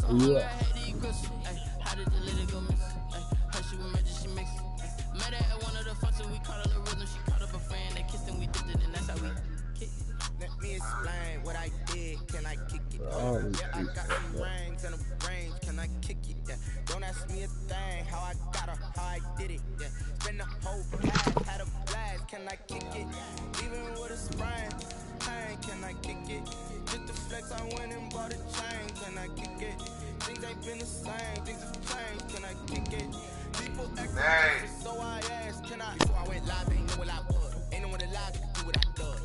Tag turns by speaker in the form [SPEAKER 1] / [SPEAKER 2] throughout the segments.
[SPEAKER 1] Yeah.
[SPEAKER 2] Let me explain what I did. Can I kick it? Yeah, I got some rings and a range. Can I kick it? Yeah. Don't ask me a thing. How I got her, how I did it. Yeah. Spend the whole past, had a blast. Can I kick it? Even with a sprain, pain. Can I kick it? Just the flex, I went and bought a chain. Can I kick it? Things ain't been the same. Things have changed. Can I kick it? People act so I asked. Can I? Before I went live, ain't know what I was. Ain't no one alive that can do what I does.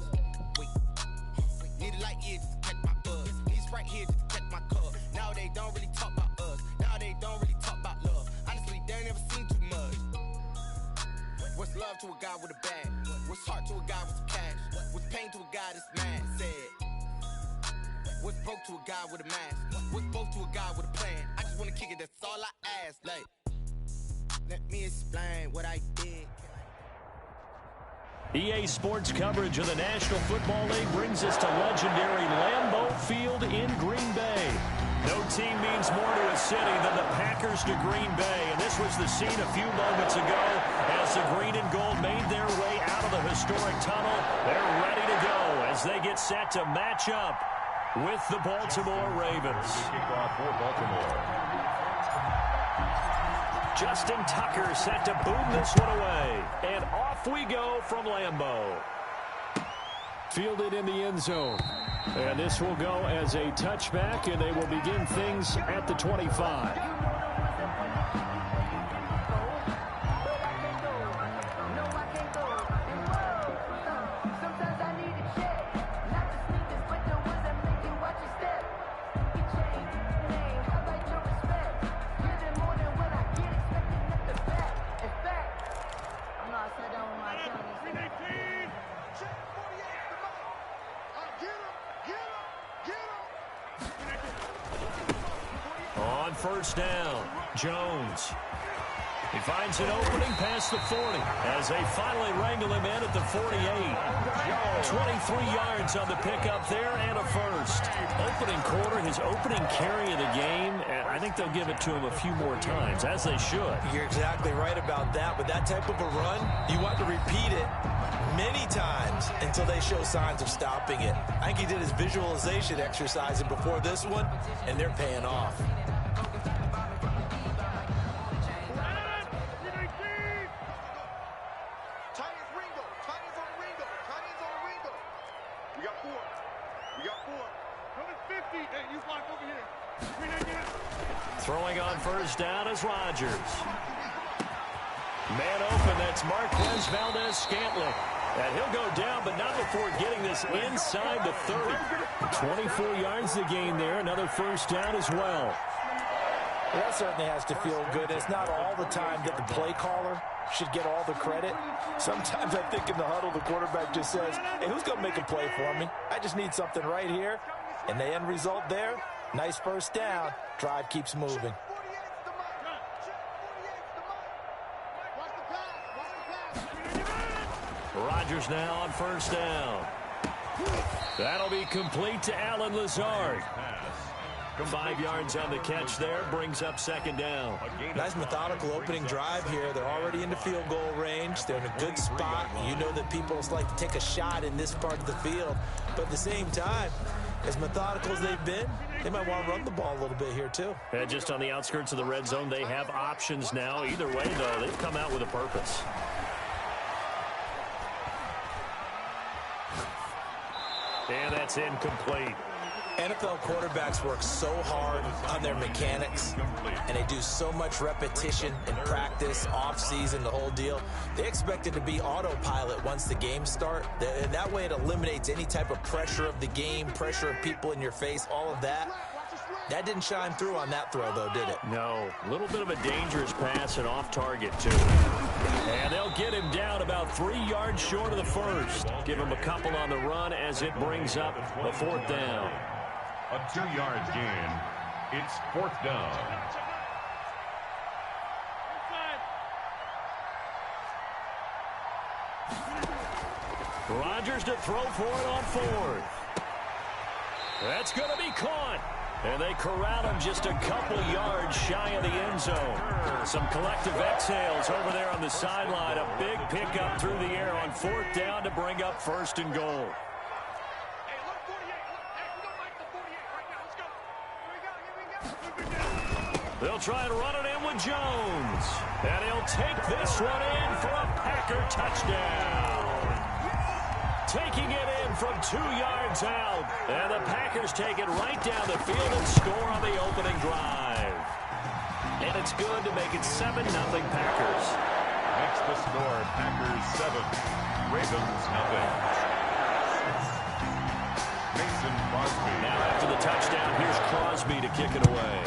[SPEAKER 2] Need a light here just to catch my buzz. Need Sprite here just to catch my cup. Now they don't really talk about us. Now they don't really talk about love. Honestly, they ain't never seen too much. What's love to a guy with a bag? What's heart to a guy with some cash? What's pain to a guy that's mad? Said. What's broke to a guy with a mask? What's both to a guy with a plan? I just wanna kick it, that's all I ask. Like, let me explain what I did.
[SPEAKER 3] EA Sports coverage of the National Football League brings us to legendary Lambeau Field in Green Bay. No team means more to a city than the Packers to Green Bay, and this was the scene a few moments ago as the green and gold made their way out of the historic tunnel. They're ready to go as they get set to match up with the Baltimore Ravens.
[SPEAKER 4] Kickoff for Baltimore.
[SPEAKER 3] Justin Tucker set to boom this one away. And off we go from Lambeau. Fielded in the end zone. And this will go as a touchback, and they will begin things at the 25. First down, Jones. He finds an opening past the 40 as they finally wrangle him in at the 48. 23 yards on the pickup there and a first. Opening quarter, his opening carry of the game, and I think they'll give it to him a few more times, as they should.
[SPEAKER 5] You're exactly right about that. With that type of a run, you want to repeat it many times until they show signs of stopping it. I think he did his visualization exercising before this one, and they're paying off.
[SPEAKER 3] Throwing on first down is Rodgers. Man open, that's Marquez Valdez-Scantling. And he'll go down, but not before getting this inside the 30. 24 yards the gain there, another first down as well.
[SPEAKER 5] That certainly has to feel good. It's not all the time that the play caller should get all the credit. Sometimes I think in the huddle, the quarterback just says, hey, who's going to make a play for me? I just need something right here. And the end result there, nice first down. Drive keeps moving.
[SPEAKER 3] Rodgers now on first down. That'll be complete to Allen Lazard. 5 yards on the catch there, brings up second down.
[SPEAKER 5] Nice methodical opening drive here. They're already into field goal range. They're in a good spot. You know that people like to take a shot in this part of the field. But at the same time, as methodical as they've been, they might want to run the ball a little bit here too.
[SPEAKER 3] And just on the outskirts of the red zone, they have options now. Either way, though, they've come out with a purpose. And that's incomplete.
[SPEAKER 5] NFL quarterbacks work so hard on their mechanics, and they do so much repetition in practice, off-season, the whole deal. They expect it to be autopilot once the games start. And that way it eliminates any type of pressure of the game, pressure of people in your face, all of that. That didn't shine through on that throw, though, did it?
[SPEAKER 3] No. A little bit of a dangerous pass and off target, too. And they'll get him down about 3 yards short of the first. Give him a couple on the run as it brings up a fourth down.
[SPEAKER 4] A 2-yard gain. It's fourth down.
[SPEAKER 3] Rodgers to throw for it on fourth. That's going to be caught. And they corral him just a couple yards shy of the end zone. Some collective exhales over there on the sideline. A big pickup through the air on 4th down to bring up 1st and goal. They'll try and run it in with Jones. And he'll take this one in for a Packer touchdown. Taking it in from 2 yards out. And the Packers take it right down the field and score on the opening drive. And it's good to make it 7-0 Packers.
[SPEAKER 4] Next to score, Packers 7, Ravens 0. Mason Crosby.
[SPEAKER 3] Now after the touchdown, here's Crosby to kick it away.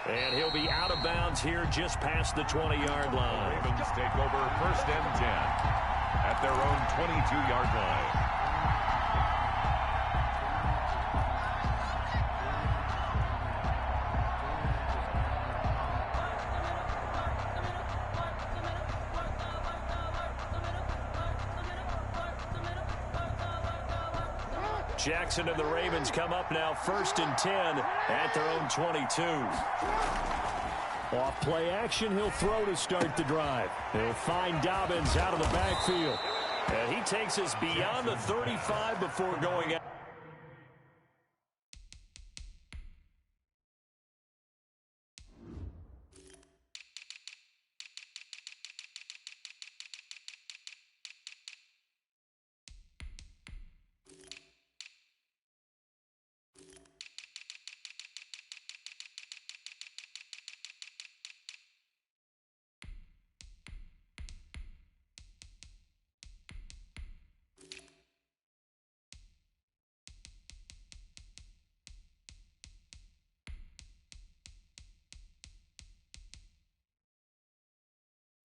[SPEAKER 3] And he'll be out of bounds here just past the 20-yard line.
[SPEAKER 4] The Ravens take over 1st and 10 at their own 22-yard line.
[SPEAKER 3] Jackson and the Ravens come up now 1st and 10 at their own 22. Off play action, he'll throw to start the drive. He'll find Dobbins out of the backfield. And he takes us beyond the 35 before going out.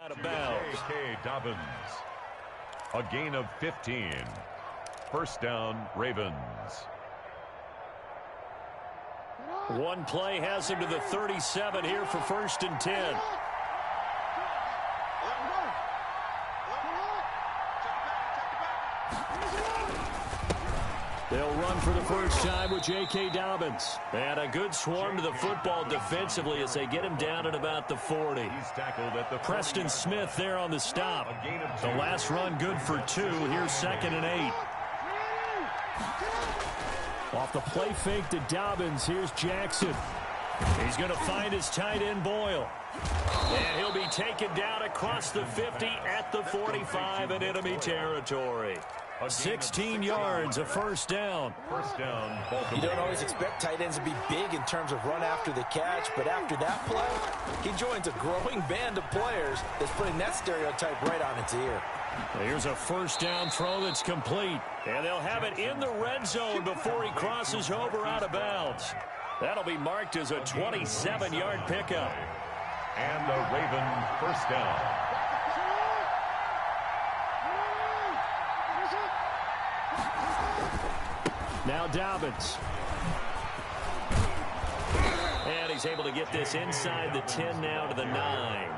[SPEAKER 3] Out of bounds.
[SPEAKER 4] J.K. Dobbins. A gain of 15. 1st down, Ravens.
[SPEAKER 3] One play has him to the 37 here for 1st and 10. They'll run for the first time with J.K. Dobbins. And a good swarm to the football defensively as they get him down at about the 40.
[SPEAKER 4] He's tackled at the
[SPEAKER 3] Preston Smith there on the stop. The last run good for 2. Here's 2nd and 8. Off the play fake to Dobbins, here's Jackson. He's going to find his tight end Boyle. And he'll be taken down across the 50 at the 45 in enemy territory. 16 yards, a 1st down.
[SPEAKER 4] 1st down, Baltimore.
[SPEAKER 5] You don't always expect tight ends to be big in terms of run after the catch, but after that play, he joins a growing band of players that's putting that stereotype right on its ear.
[SPEAKER 3] Here's a 1st down throw that's complete. And they'll have it in the red zone before he crosses over out of bounds. That'll be marked as a 27-yard pickup.
[SPEAKER 4] And the Raven 1st down.
[SPEAKER 3] Now Dobbins. And he's able to get this inside the 10 now to the 9.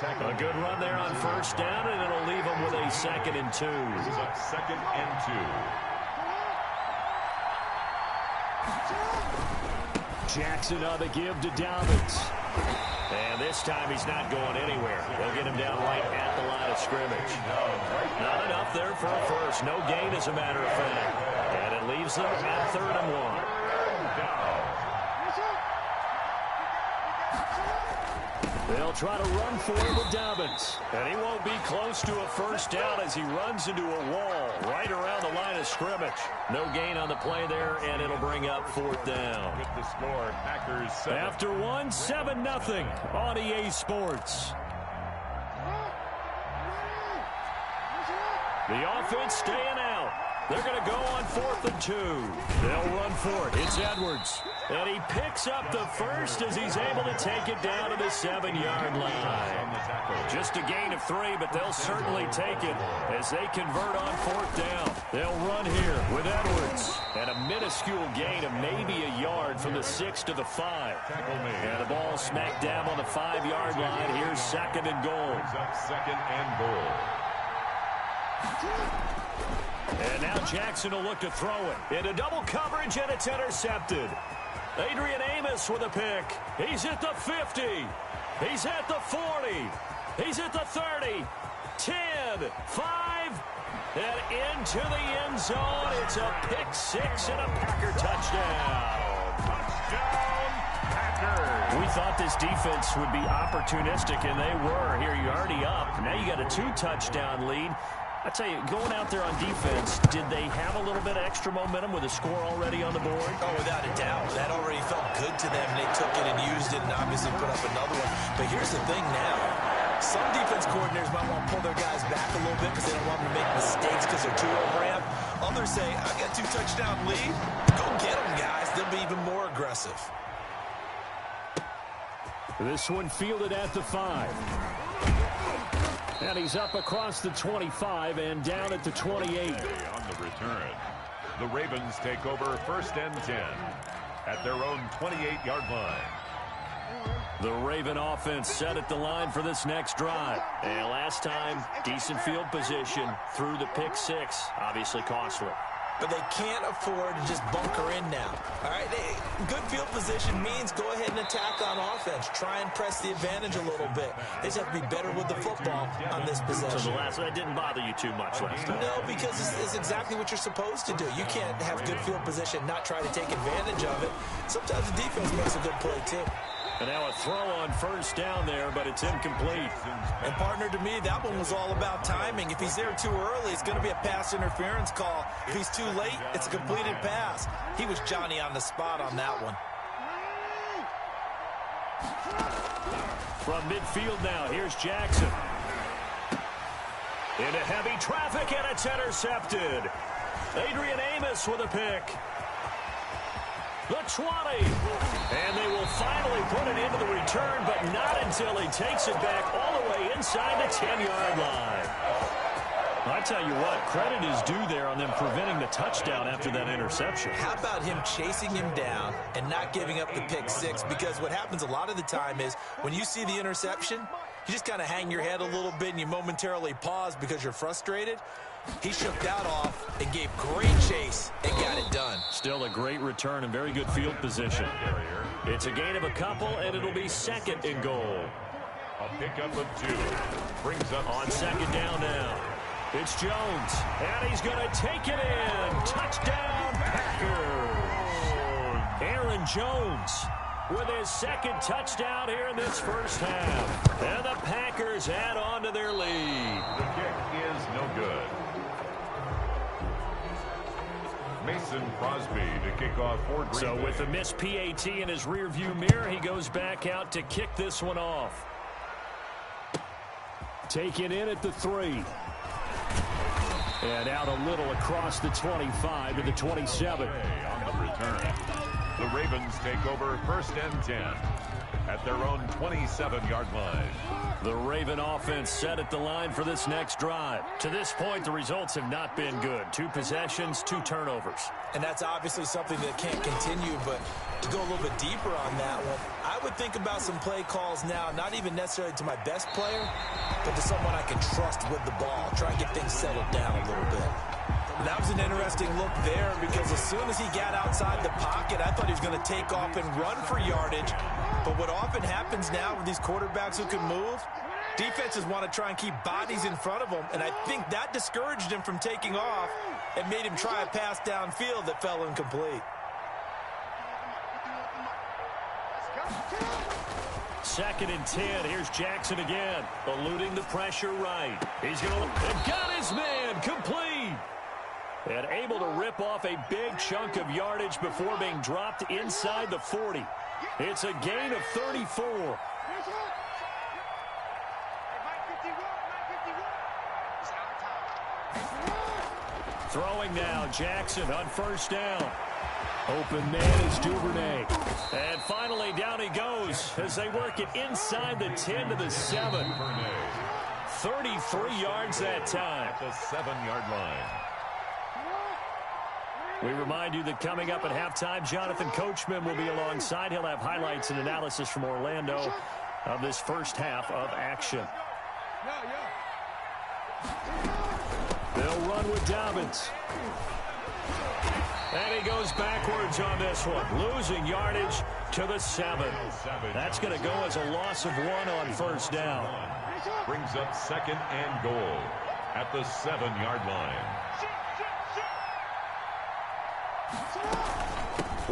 [SPEAKER 3] A good run there on 1st down, and it'll leave him with a 2nd and 2.
[SPEAKER 4] This is a 2nd and 2.
[SPEAKER 3] Jackson on the give to Dobbins. And this time he's not going anywhere. They'll get him down right at the line of scrimmage. Not enough there for a first. No gain, as a matter of fact. And it leaves them at 3rd and 1. They'll try to run for it with Dobbins. And he won't be close to a 1st down as he runs into a wall right around the line of scrimmage. No gain on the play there, and it'll bring up 4th down.
[SPEAKER 4] With the score, Packers 7.
[SPEAKER 3] After one, 7-0 on EA Sports. The offense staying out. They're going to go on 4th and 2. They'll run for it. It's Edwards. And he picks up the first as he's able to take it down to the 7-yard line. Just a gain of 3, but they'll certainly take it as they convert on 4th down. They'll run here with Edwards. And a minuscule gain of maybe a yard from the 6 to the 5. And the ball smacked down on the 5-yard line. Here's 2nd and goal.
[SPEAKER 4] 2nd and goal.
[SPEAKER 3] And now Jackson will look to throw it. Into double coverage, and it's intercepted. Adrian Amos with a pick. He's at the 50. He's at the 40. He's at the 30. 10, 5, and into the end zone. It's a pick six and a Packer touchdown.
[SPEAKER 4] Touchdown, Packers.
[SPEAKER 3] We thought this defense would be opportunistic, and they were. Here, you're already up. Now you got a 2-touchdown lead. I tell you, going out there on defense, did they have a little bit of extra momentum with a score already on the board?
[SPEAKER 5] Oh, without a doubt. That already felt good to them. They took it and used it and obviously put up another one. But here's the thing now. Some defense coordinators might want to pull their guys back a little bit because they don't want them to make mistakes because they're too overamped. Others say, I've got 2-touchdown lead. Go get them, guys. They'll be even more aggressive.
[SPEAKER 3] This one fielded at the 5. And he's up across the 25 and down at the 28.
[SPEAKER 4] On the return, the Ravens take over 1st and 10 at their own 28-yard line.
[SPEAKER 3] The Raven offense set at the line for this next drive. And last time, decent field position through the pick six. Obviously costly.
[SPEAKER 5] But they can't afford to just bunker in now. All right, good field position means go ahead and attack on offense. Try and press the advantage a little bit. They just have to be better with the football on this possession.
[SPEAKER 3] So that didn't bother you too much last time?
[SPEAKER 5] No, because it's exactly what you're supposed to do. You can't have good field position, not try to take advantage of it. Sometimes the defense makes a good play, too.
[SPEAKER 3] And now a throw on 1st down there, but it's incomplete.
[SPEAKER 5] And, partner, to me, that one was all about timing. If he's there too early, it's going to be a pass interference call. If he's too late, it's a completed pass. He was Johnny on the spot on that one.
[SPEAKER 3] From midfield now, here's Jackson. Into heavy traffic, and it's intercepted. Adrian Amos with a pick. The 20. And they will finally put it into the return, but not until he takes it back all the way inside the 10-yard line. I tell you what, credit is due there on them preventing the touchdown after that interception.
[SPEAKER 5] How about him chasing him down and not giving up the pick six? Because what happens a lot of the time is when you see the interception, you just kind of hang your head a little bit and you momentarily pause because you're frustrated. He shook that off and gave great chase and got it done.
[SPEAKER 3] Still a great return and very good field position. It's a gain of a couple, and it'll be 2nd and goal.
[SPEAKER 4] A pickup of 2 brings up
[SPEAKER 3] on 2nd down now. It's Jones, and he's going to take it in. Touchdown, Packers. Aaron Jones with his 2nd touchdown here in this first half. And the Packers add on to their lead.
[SPEAKER 4] The kick is no good. Mason Crosby to kick off for Green
[SPEAKER 3] So
[SPEAKER 4] Bay.
[SPEAKER 3] with the missed PAT in his rearview mirror, he goes back out to kick this one off. Taken in at the 3. And out a little across the 25 to the 27.
[SPEAKER 4] On the return, the Ravens take over 1st and 10 at their own 27-yard line.
[SPEAKER 3] The Raven offense set at the line for this next drive. To this point, the results have not been good. 2 possessions, 2 turnovers.
[SPEAKER 5] And that's obviously something that can't continue, but to go a little bit deeper on that one, I would think about some play calls now, not even necessarily to my best player, but to someone I can trust with the ball. Try and get things settled down a little bit. And that was an interesting look there because as soon as he got outside the pocket, I thought he was going to take off and run for yardage. But what often happens now with these quarterbacks who can move, defenses want to try and keep bodies in front of them, and I think that discouraged him from taking off and made him try a pass downfield that fell incomplete.
[SPEAKER 3] 2nd and 10. Here's Jackson again, eluding the pressure right. He's going to got his man complete. And able to rip off a big chunk of yardage before being dropped inside the 40. It's a gain of 34. Throwing now, Jackson on 1st down. Open man is Duvernay. And finally, down he goes as they work it inside the 10 to the 7. 33 yards that time.
[SPEAKER 4] At the 7-yard line.
[SPEAKER 3] We remind you that coming up at halftime, Jonathan Coachman will be alongside. He'll have highlights and analysis from Orlando of this first half of action. They'll run with Dobbins. And he goes backwards on this one, losing yardage to the 7. That's going to go as a loss of 1 on first down.
[SPEAKER 4] Brings up 2nd and goal at the 7-yard line.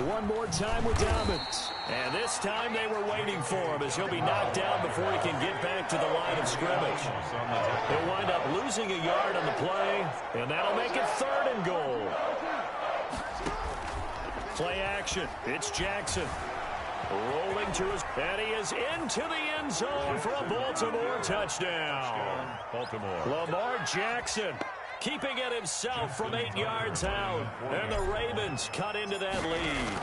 [SPEAKER 3] One more time with Dobbins. And this time they were waiting for him as he'll be knocked down before he can get back to the line of scrimmage. He'll wind up losing a yard on the play, and that'll make it 3rd and goal. Play action. It's Jackson. Rolling to his, and he is into the end zone for a Baltimore touchdown. Lamar Jackson keeping it himself from 8 yards out, and the Ravens cut into that lead.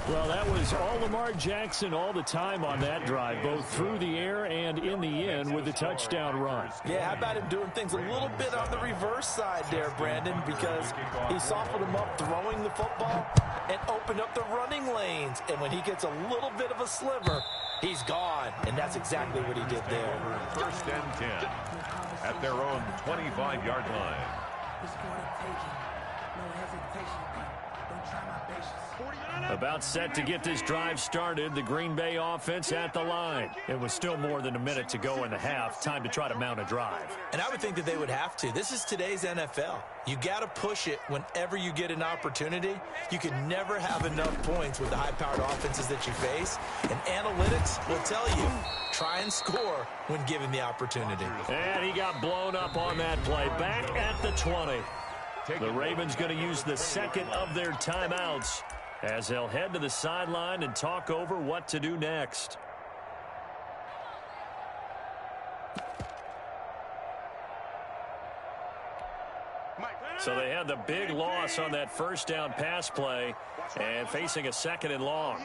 [SPEAKER 3] Well, that was all Lamar Jackson all the time on that drive, both through the air and in the end with the touchdown run.
[SPEAKER 5] Yeah, how about him doing things a little bit on the reverse side there, Brandon, because he softened him up throwing the football and opened up the running lanes. And when he gets a little bit of a sliver, he's gone. And that's exactly what he did there.
[SPEAKER 4] 1st and 10 at their own 25-yard line.
[SPEAKER 3] About set to get this drive started, the Green Bay offense at the line. It was still more than a minute to go in the half. Time to try to mount a drive.
[SPEAKER 5] And I would think that they would have to. This is today's NFL. You got to push it whenever you get an opportunity. You can never have enough points with the high-powered offenses that you face. And analytics will tell you, try and score when given the opportunity.
[SPEAKER 3] And he got blown up on that play. Back at the 20. The Ravens going to use the 2nd of their timeouts as they'll head to the sideline and talk over what to do next. So they had the big loss on that first down pass play and facing a 2nd and long.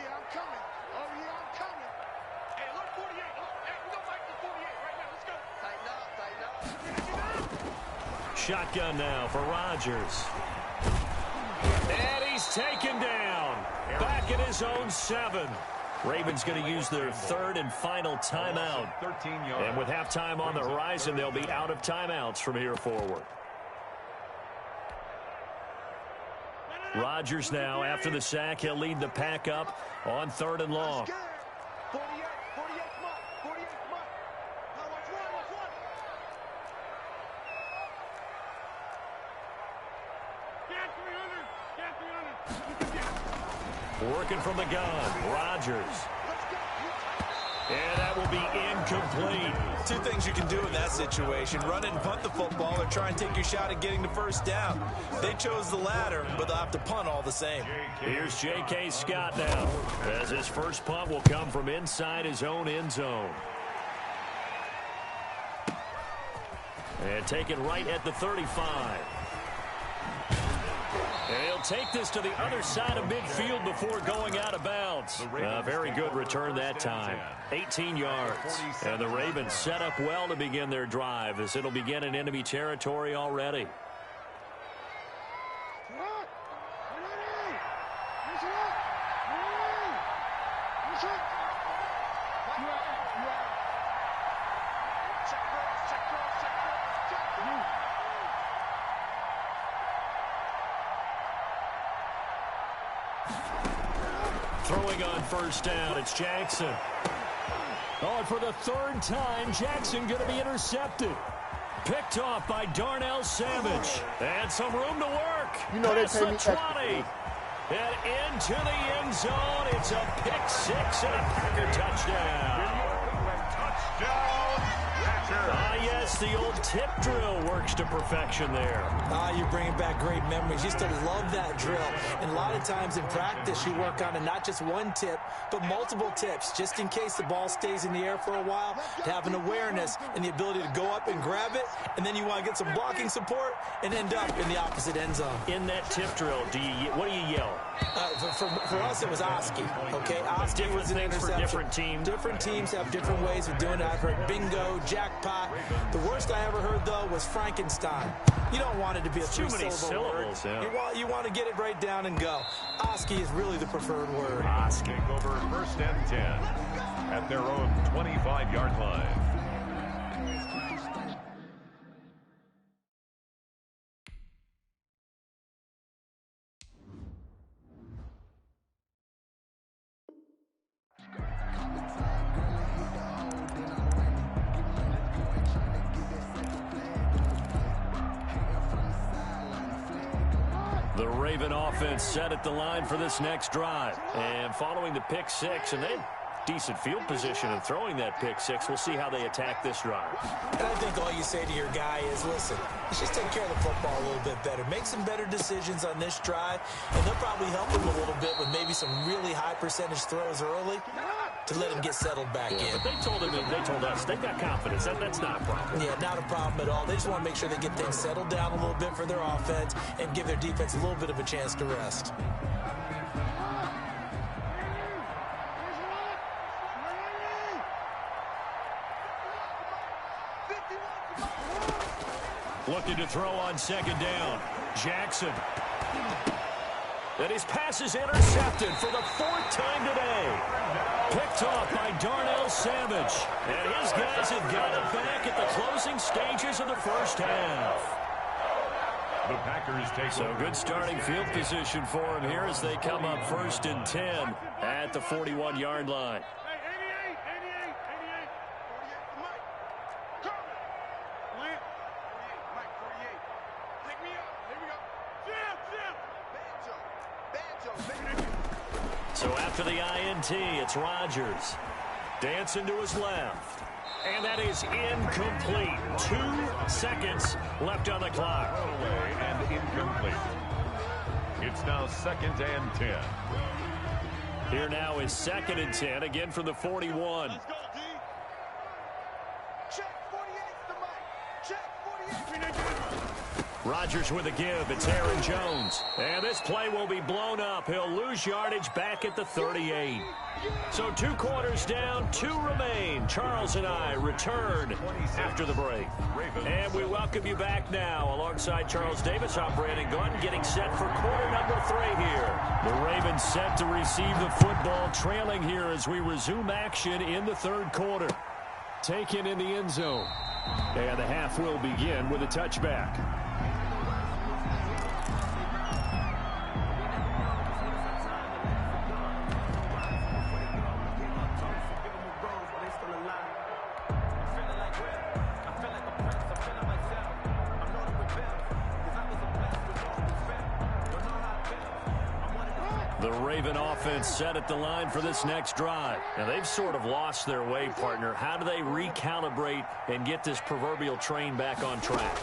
[SPEAKER 3] Shotgun now for Rodgers. And he's taken down. Back at his own 7. Ravens going to use their 3rd and final timeout. And with halftime on the horizon, they'll be out of timeouts from here forward. Rodgers now, after the sack, he'll lead the pack up on 3rd and long. Working from the gun, Rodgers. And that will be incomplete.
[SPEAKER 5] 2 things you can do in that situation: run and punt the football, or try and take your shot at getting the first down. They chose the latter, but they'll have to punt all the same.
[SPEAKER 3] Here's J.K. Scott now, as his first punt will come from inside his own end zone. And taken right at the 35. And he'll take this to the other side of midfield before going out of bounds. A very good return that time. 18 yards. And the Ravens set up well to begin their drive as it'll begin in enemy territory already. Throwing on first down, it's Jackson. Oh, and for the 3rd time, Jackson going to be intercepted. Picked off by Darnell Savage. And some room to work.
[SPEAKER 1] You know they
[SPEAKER 3] past
[SPEAKER 1] pay
[SPEAKER 3] the
[SPEAKER 1] me
[SPEAKER 3] 20. And into the end zone. It's a pick 6 and a Packer touchdown. Yes, the old tip drill works to perfection there.
[SPEAKER 5] You're bringing back great memories. Used to love that drill. And a lot of times in practice, you work on it, not just one tip, but multiple tips, just in case the ball stays in the air for a while, to have an awareness and the ability to go up and grab it, and then you want to get some blocking support and end up in the opposite end zone.
[SPEAKER 3] In that tip drill, what do you yell?
[SPEAKER 5] For us, it was Oski. Okay, Oski was an interception.
[SPEAKER 3] For different teams.
[SPEAKER 5] Different teams have different ways of doing it. I've heard bingo, jackpot. The worst I ever heard, though, was Frankenstein. You don't want it to be a three-syllable word.
[SPEAKER 3] Yeah.
[SPEAKER 5] You want to get it right down and go. Oski is really the preferred word.
[SPEAKER 4] Oski over 1st and 10 at their own 25-yard line.
[SPEAKER 3] The Raven offense set at the line for this next drive. And following the pick six, and they had decent field position in throwing that pick six. We'll see how they attack this drive.
[SPEAKER 5] And I think all you say to your guy is, listen, let's just take care of the football a little bit better. Make some better decisions on this drive, and they'll probably help him a little bit with maybe some really high percentage throws early to let him get settled back in.
[SPEAKER 3] But they told us they've got confidence. That's not a problem.
[SPEAKER 5] Yeah, not a problem at all. They just want to make sure they get things settled down a little bit for their offense and give their defense a little bit of a chance to rest.
[SPEAKER 3] Looking to throw on second down. Jackson. And his pass is intercepted for the fourth time today. Picked off by Darnell Savage. And his guys have got it back at the closing stages of the first half.
[SPEAKER 4] The Packers take
[SPEAKER 3] So good starting field position for him here as they come up 1st and 10 at the 41-yard line. So after the INT, it's Rodgers. Dancing to his left. And that is incomplete. 2 seconds left on the clock.
[SPEAKER 4] away and incomplete. It's now 2nd and 10.
[SPEAKER 3] Here now is 2nd and 10, again from the 41.
[SPEAKER 2] Let's go, D. Check 48's the mic. Check 48.
[SPEAKER 3] Rodgers with a give. It's Aaron Jones. And this play will be blown up. He'll lose yardage back at the 38. So 2 quarters down, 2 remain. Charles and I return after the break. And we welcome you back now. Alongside Charles Davis, I'm Brandon Gunn, getting set for quarter number 3 here. The Ravens set to receive the football, trailing here as we resume action in the 3rd quarter. Taken in the end zone. And the half will begin with a touchback. The Raven offense set at the line for this next drive. Now, they've sort of lost their way, partner. How do they recalibrate and get this proverbial train back on track?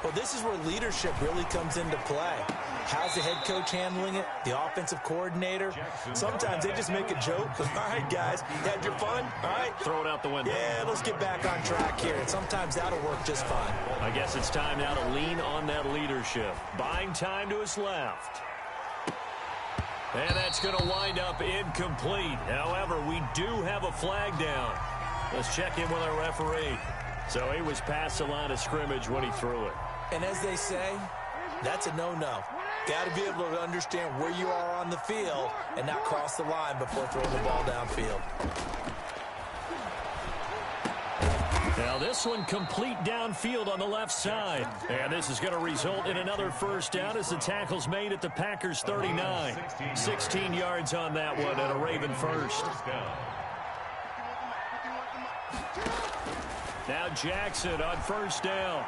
[SPEAKER 5] Well, this is where leadership really comes into play. How's the head coach handling it? The offensive coordinator? Sometimes they just make a joke. All right, guys, you had your fun? All right.
[SPEAKER 3] Throw it out the window.
[SPEAKER 5] Yeah, let's get back on track here. And sometimes that'll work just fine.
[SPEAKER 3] I guess it's time now to lean on that leadership. Buying time to his left. And that's going to wind up incomplete. However, we do have a flag down. Let's check in with our referee. So he was past the line of scrimmage when he threw it.
[SPEAKER 5] And as they say, that's a no-no. Got to be able to understand where you are on the field and not cross the line before throwing the ball downfield.
[SPEAKER 3] Now this one complete downfield on the left side. And this is going to result in another first down as the tackle's made at the Packers 39. 16 yards on that one and a Raven first. Now Jackson on first down.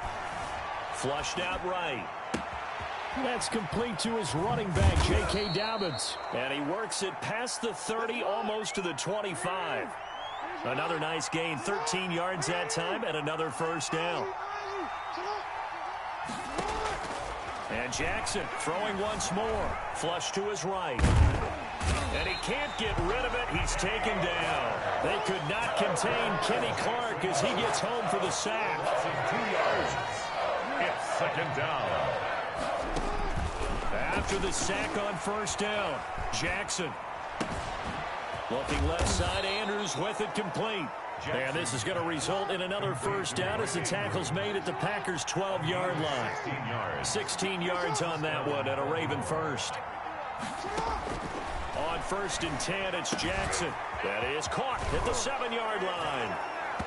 [SPEAKER 3] Flushed out right. That's complete to his running back, J.K. Dobbins. And he works it past the 30, almost to the 25. Another nice gain, 13 yards that time, and another first down. And Jackson throwing once more. Flush to his right. And he can't get rid of it. He's taken down. They could not contain Kenny Clark as he gets home for the sack.
[SPEAKER 4] 2 yards. It's 2nd down.
[SPEAKER 3] After the sack on first down, Jackson. Looking left side, Andrews with it complete. And this is going to result in another first down as the tackle's made at the Packers' 12-yard line. 16 yards on that one and a Raven first. On 1st and 10, it's Jackson. That is caught at the 7-yard line.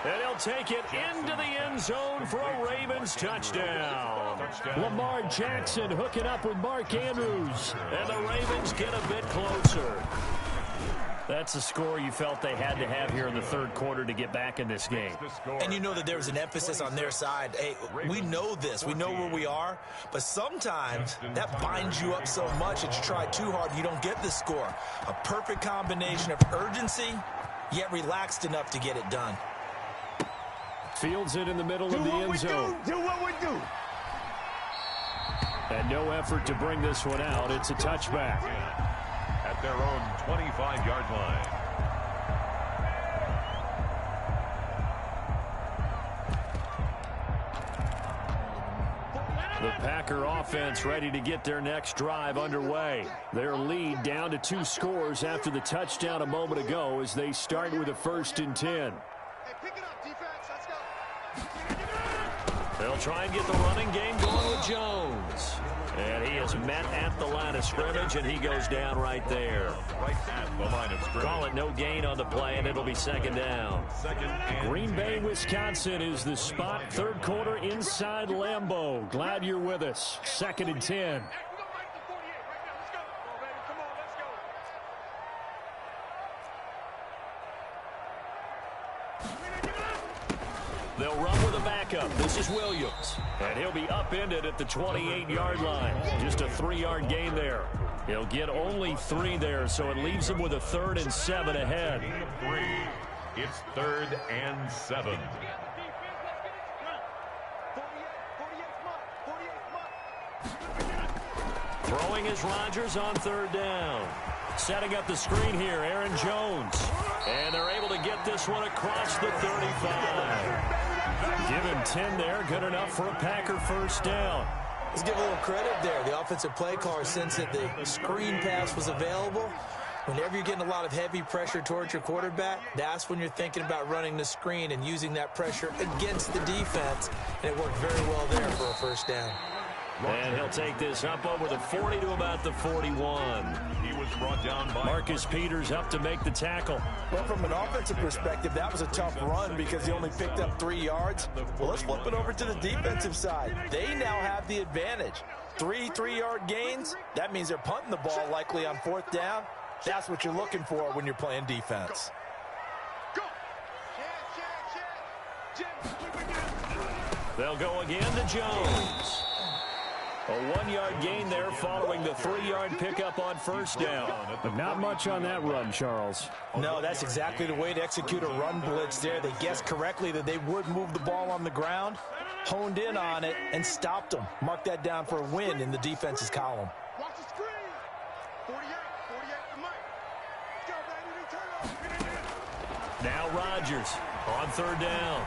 [SPEAKER 3] And he'll take it into the end zone for a Ravens touchdown. Lamar Jackson hooking up with Mark Andrews. And the Ravens get a bit closer. That's a score you felt they had to have here in the third quarter to get back in this game.
[SPEAKER 5] And you know that there was an emphasis on their side. Hey, we know this. We know where we are. But sometimes that binds you up so much that you try too hard, you don't get the score. A perfect combination of urgency, yet relaxed enough to get it done.
[SPEAKER 3] Fields it in the middle of the end zone.
[SPEAKER 1] Do what we do.
[SPEAKER 3] And no effort to bring this one out. It's a touchback.
[SPEAKER 4] At their own 25-yard line.
[SPEAKER 3] The Packer offense ready to get their next drive underway. Their lead down to 2 scores after the touchdown a moment ago as they start with a 1st and 10.
[SPEAKER 1] Hey, pick it up, defense. Let's go.
[SPEAKER 3] They'll try and get the running game going with Jones. And he is met at the line of scrimmage, and he goes down right there.
[SPEAKER 4] Right at the line of scrimmage.
[SPEAKER 3] Call it no gain on the play, and it'll be 2nd down. Green Bay, Wisconsin is the spot. Third quarter inside Lambeau. Glad you're with us. 2nd and 10. They'll run with a backup. This is Williams. And he'll be upended at the 28-yard line. Just a 3-yard gain there. He'll get only 3 there, so it leaves him with a 3rd and 7 ahead.
[SPEAKER 4] 3. It's 3rd and 7.
[SPEAKER 3] Throwing is Rodgers on 3rd down. Setting up the screen here, Aaron Jones. And they're able to get this one across the 35. Give him 10 there. Good enough for a Packer 1st down.
[SPEAKER 5] Let's give a little credit there. The offensive play caller, since that the screen pass was available, whenever you're getting a lot of heavy pressure towards your quarterback, that's when you're thinking about running the screen and using that pressure against the defense. And it worked very well there for a 1st down.
[SPEAKER 3] And he'll take this up over the 40 to about the 41.
[SPEAKER 4] He was brought down by
[SPEAKER 3] Marcus Peters up to make the tackle.
[SPEAKER 5] Well, from an offensive perspective, that was a tough run because he only picked up 3 yards. Well, let's flip it over to the defensive side. They now have the advantage. 3 3-yard gains. That means they're punting the ball likely on 4th down. That's what you're looking for when you're playing defense.
[SPEAKER 3] They'll go again to Jones. A 1-yard gain there following the 3-yard pickup on 1st down. But not much on that run, Charles.
[SPEAKER 5] No, that's exactly the way to execute a run blitz there. They guessed correctly that they would move the ball on the ground, honed in on it, and stopped them. Mark that down for a win in the defense's column.
[SPEAKER 1] Watch the screen. 48 to Mike. Let's go, baby.
[SPEAKER 3] Now Rodgers on 3rd down.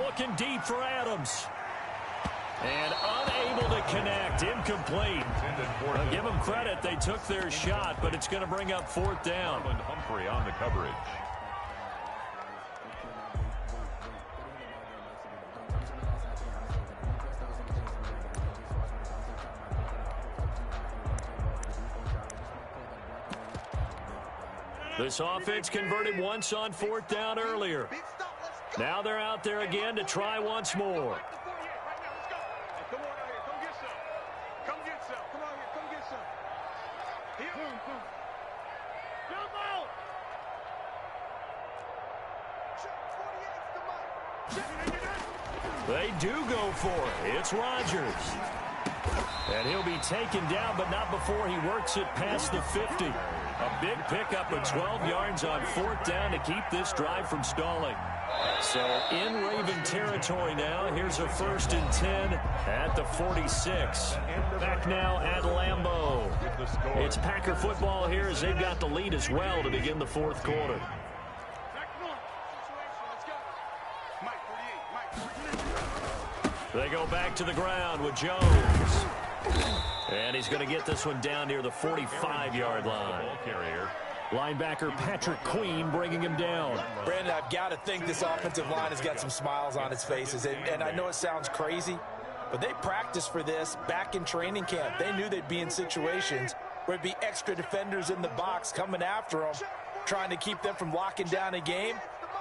[SPEAKER 3] Looking deep for Adams. And unable to connect. Incomplete. I'll give them credit. They took their shot, but it's going to bring up 4th down.
[SPEAKER 4] Humphrey on the coverage.
[SPEAKER 3] This offense converted once on 4th down earlier. Now they're out there again to try once more. They do go for it. It's Rodgers. And he'll be taken down, but not before he works it past the 50. A big pickup of 12 yards on 4th down to keep this drive from stalling. So in Raven territory now. Here's a 1st and 10 at the 46. Back now at Lambeau. It's Packer football here as they've got the lead as well to begin the 4th quarter. They go back to the ground with Jones. And he's going to get this one down near the 45-yard line. Linebacker Patrick Queen bringing him down.
[SPEAKER 5] Brandon, I've got to think this offensive line has got some smiles on its faces. And I know it sounds crazy, but they practiced for this back in training camp. They knew they'd be in situations where there'd be extra defenders in the box coming after them, trying to keep them from locking down a game.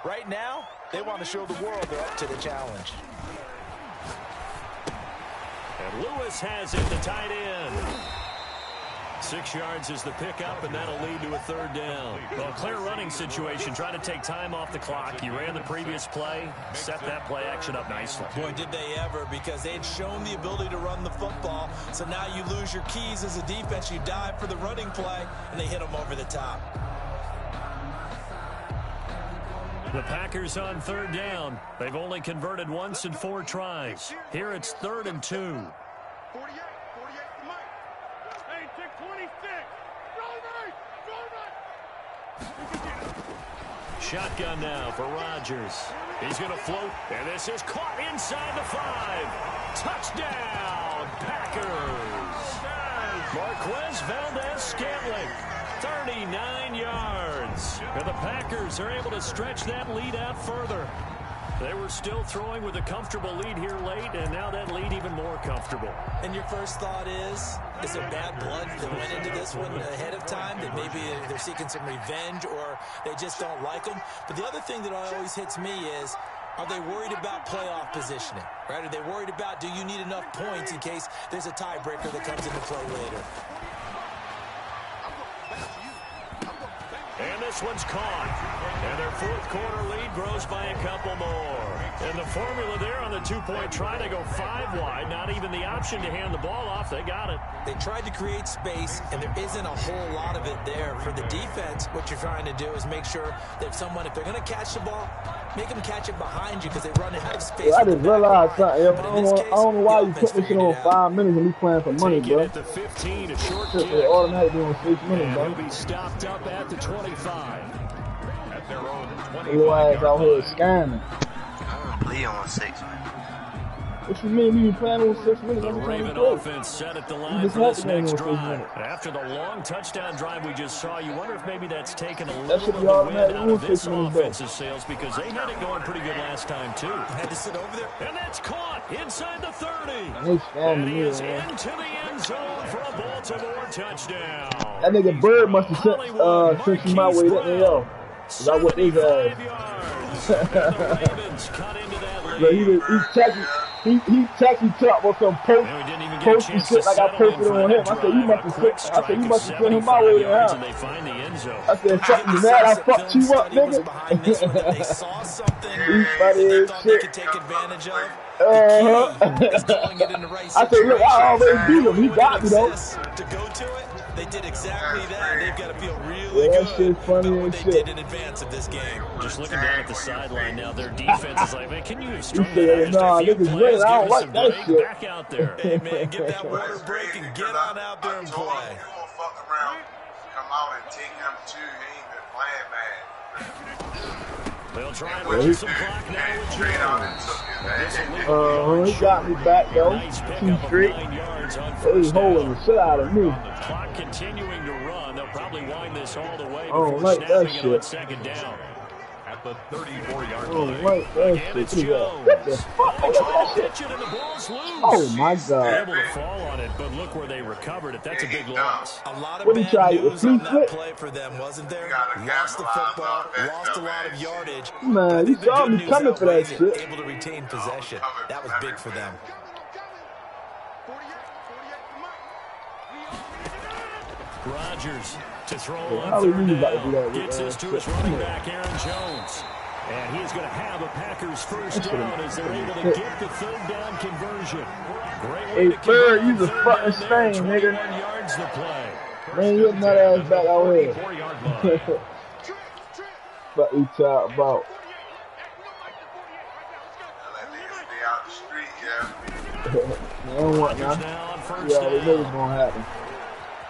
[SPEAKER 5] Right now, they want to show the world they're up to the challenge.
[SPEAKER 3] And Lewis has it, the tight end. 6 yards is the pickup, and that'll lead to a 3rd down. Well, clear running situation, trying to take time off the clock. You ran the previous play, set that play action up nicely.
[SPEAKER 5] Boy, did they ever, because they'd shown the ability to run the football. So now you lose your keys as a defense. You dive for the running play, and they hit them over the top.
[SPEAKER 3] The Packers on 3rd down. They've only converted once in 4 tries. Here it's 3rd and 2.
[SPEAKER 1] 48 to Mike. Hey, take 26.
[SPEAKER 3] Shotgun now for Rodgers. He's going to float, and this is caught inside the 5. Touchdown, Packers. Marquez Valdez-Scantling, 39 yards. And the Packers are able to stretch that lead out further. They were still throwing with a comfortable lead here late, and now that lead even more comfortable.
[SPEAKER 5] And your first thought is there bad blood that went into this one ahead of time, that maybe they're seeking some revenge or they just don't like them? But the other thing that always hits me is, are they worried about playoff positioning, right? Are they worried about, do you need enough points in case there's a tiebreaker that comes into play later?
[SPEAKER 3] And this one's caught. And their 4th quarter lead grows by a couple more. And the formula there on the 2-point try to go 5 wide. Not even the option to hand the ball off. They got it.
[SPEAKER 5] They tried to create space, and there isn't a whole lot of it there. For the defense, what you're trying to do is make sure that someone, if they're going to catch the ball, make them catch it behind you because they run out of space.
[SPEAKER 6] I just realized something. I don't know why you put this shit on 5 minutes and we playing for money, bro.
[SPEAKER 3] At the 15, a short kick.
[SPEAKER 6] They automatically on 6 minutes, bro.
[SPEAKER 3] He'll be stopped up at the 25.
[SPEAKER 4] At their own 25.
[SPEAKER 6] Your ass out here scamming.
[SPEAKER 7] I don't play on 6, man.
[SPEAKER 6] What you mean you playing on 6 minutes?
[SPEAKER 3] The Raven offense set at the line for this next drive. After the long touchdown drive we just saw, you wonder if maybe that's taken a little of the wind out of this offense's sails, because they had it going pretty good last time, too.
[SPEAKER 5] Had to sit over there.
[SPEAKER 3] And that's caught inside the 30.
[SPEAKER 6] They
[SPEAKER 3] And he is
[SPEAKER 6] man.
[SPEAKER 3] into the end zone for a Baltimore touchdown.
[SPEAKER 6] That nigga Bird must have sent you my way, that nigga. Cause I whipped his ass.
[SPEAKER 3] The Ravens cut into that
[SPEAKER 6] Bro,
[SPEAKER 3] lead.
[SPEAKER 6] he taxi truck with some posty shit like I posted on him. I said, you must have sent him my way there, huh? I said, fuck you, man. I fucked you up, nigga.
[SPEAKER 5] They saw something
[SPEAKER 6] He
[SPEAKER 5] that
[SPEAKER 6] funny
[SPEAKER 5] they
[SPEAKER 6] as
[SPEAKER 5] thought they
[SPEAKER 6] shit.
[SPEAKER 5] could take advantage of.
[SPEAKER 6] Uh-huh.
[SPEAKER 5] Is calling it in the right
[SPEAKER 6] I said, look, I already beat him. He got me, though.
[SPEAKER 5] To go to it, they did exactly that. They've got to feel really
[SPEAKER 6] Yeah,
[SPEAKER 5] good
[SPEAKER 6] that shit's funny
[SPEAKER 5] about what
[SPEAKER 6] as
[SPEAKER 5] they
[SPEAKER 6] shit.
[SPEAKER 5] did in advance of this game.
[SPEAKER 3] Just looking down at the sideline now, their defense is like, man, can you have
[SPEAKER 6] He
[SPEAKER 3] strung
[SPEAKER 6] said,
[SPEAKER 3] that
[SPEAKER 6] nah,
[SPEAKER 3] a few
[SPEAKER 6] niggas
[SPEAKER 3] plays,
[SPEAKER 6] winning. I don't
[SPEAKER 3] give us
[SPEAKER 6] like
[SPEAKER 3] some
[SPEAKER 6] that
[SPEAKER 3] break,
[SPEAKER 6] shit.
[SPEAKER 3] back out there.
[SPEAKER 5] Hey, man, get that water break and get on out there and play.
[SPEAKER 7] You won't fuck around, come out and take him too. He ain't been playing bad.
[SPEAKER 3] They'll try and run some clock now with
[SPEAKER 7] Straight out and took his ass.
[SPEAKER 6] He got me back, though.
[SPEAKER 3] Nice
[SPEAKER 6] 2
[SPEAKER 3] pickup of
[SPEAKER 6] straight.
[SPEAKER 3] 9 yards on
[SPEAKER 6] They
[SPEAKER 3] first
[SPEAKER 6] holding
[SPEAKER 3] down.
[SPEAKER 6] the shit out of me.
[SPEAKER 3] Clock continuing to run. They'll probably wind this all the way
[SPEAKER 6] I don't
[SPEAKER 3] before
[SPEAKER 6] like that
[SPEAKER 3] snapping it
[SPEAKER 6] shit.
[SPEAKER 3] on 2nd down.
[SPEAKER 4] At the 34-yard
[SPEAKER 6] I don't
[SPEAKER 4] line.
[SPEAKER 6] like that
[SPEAKER 3] Again,
[SPEAKER 6] shit.
[SPEAKER 3] it's
[SPEAKER 6] Look at
[SPEAKER 3] Jones.
[SPEAKER 6] that. What the fuck?
[SPEAKER 3] They
[SPEAKER 6] Look at
[SPEAKER 3] try
[SPEAKER 6] that
[SPEAKER 3] to
[SPEAKER 6] shit.
[SPEAKER 3] pitch it and the ball's loose.
[SPEAKER 6] Oh, my God.
[SPEAKER 3] Able to fall on it, but look where they recovered it. That's a big loss.
[SPEAKER 5] A lot of
[SPEAKER 6] What he
[SPEAKER 5] bad
[SPEAKER 6] tried,
[SPEAKER 5] news
[SPEAKER 6] a
[SPEAKER 5] on
[SPEAKER 6] flea
[SPEAKER 5] that
[SPEAKER 6] flick?
[SPEAKER 5] play for them, wasn't there?
[SPEAKER 7] gotta
[SPEAKER 5] Lost the
[SPEAKER 7] capitalize
[SPEAKER 5] football,
[SPEAKER 7] on that
[SPEAKER 5] lost a
[SPEAKER 7] stuff,
[SPEAKER 5] lot of
[SPEAKER 7] man.
[SPEAKER 5] yardage.
[SPEAKER 6] Man,
[SPEAKER 5] But I
[SPEAKER 6] you
[SPEAKER 5] think the
[SPEAKER 6] saw
[SPEAKER 5] good
[SPEAKER 6] me
[SPEAKER 5] news
[SPEAKER 6] coming for that
[SPEAKER 5] outweighs it.
[SPEAKER 6] shit.
[SPEAKER 5] Able to retain possession. That was big for them.
[SPEAKER 1] 48 to Mike.
[SPEAKER 3] Rodgers to throw
[SPEAKER 6] How
[SPEAKER 3] on
[SPEAKER 6] we
[SPEAKER 3] 3rd
[SPEAKER 6] really about to do that
[SPEAKER 3] down.
[SPEAKER 6] with
[SPEAKER 3] Gets this to
[SPEAKER 6] shit?
[SPEAKER 3] his running back, Aaron Jones. And he's going to have a Packers first down as they're able to get the 3rd down conversion. Great way
[SPEAKER 6] Hey,
[SPEAKER 3] to
[SPEAKER 6] Bird,
[SPEAKER 3] convert
[SPEAKER 6] you the
[SPEAKER 3] on 3rd
[SPEAKER 6] fucking
[SPEAKER 3] down there.
[SPEAKER 6] stain, nigga.
[SPEAKER 3] 21 yards the play.
[SPEAKER 6] Man, you're nut ass back out here.
[SPEAKER 4] 34-yard line.
[SPEAKER 6] But you talk about.
[SPEAKER 7] Let niggas stay out the street, yeah.
[SPEAKER 6] I don't want
[SPEAKER 3] Rodgers
[SPEAKER 6] now.
[SPEAKER 3] now on first
[SPEAKER 6] Yeah, we know what's
[SPEAKER 3] down.
[SPEAKER 6] going to happen.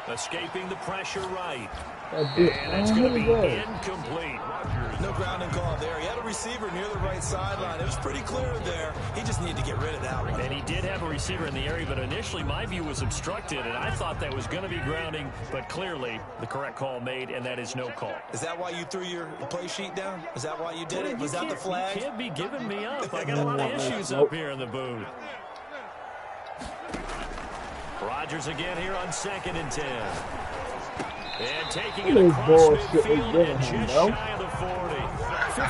[SPEAKER 3] Escaping the pressure right.
[SPEAKER 6] That bitch,
[SPEAKER 3] And it's
[SPEAKER 6] man,
[SPEAKER 3] going to
[SPEAKER 6] look
[SPEAKER 3] be
[SPEAKER 6] at that.
[SPEAKER 3] incomplete.
[SPEAKER 5] No grounding call there. He had a receiver near the right sideline. It was pretty clear there. He just needed to get rid of that one.
[SPEAKER 3] And he did have a receiver in the area, but initially my view was obstructed, and I thought that was going to be grounding, but clearly the correct call made, and that is no call.
[SPEAKER 5] Is that why you threw your play sheet down? Is that why you did it? Was that the flag?
[SPEAKER 3] You can't be giving me up. I got a lot of issues up here in the booth. Rodgers again here on 2nd and 10. And taking it
[SPEAKER 6] Look at
[SPEAKER 3] across
[SPEAKER 6] this bullshit
[SPEAKER 3] midfield
[SPEAKER 6] they
[SPEAKER 3] and
[SPEAKER 6] doing,
[SPEAKER 3] just
[SPEAKER 6] bro.
[SPEAKER 3] shy of the 40.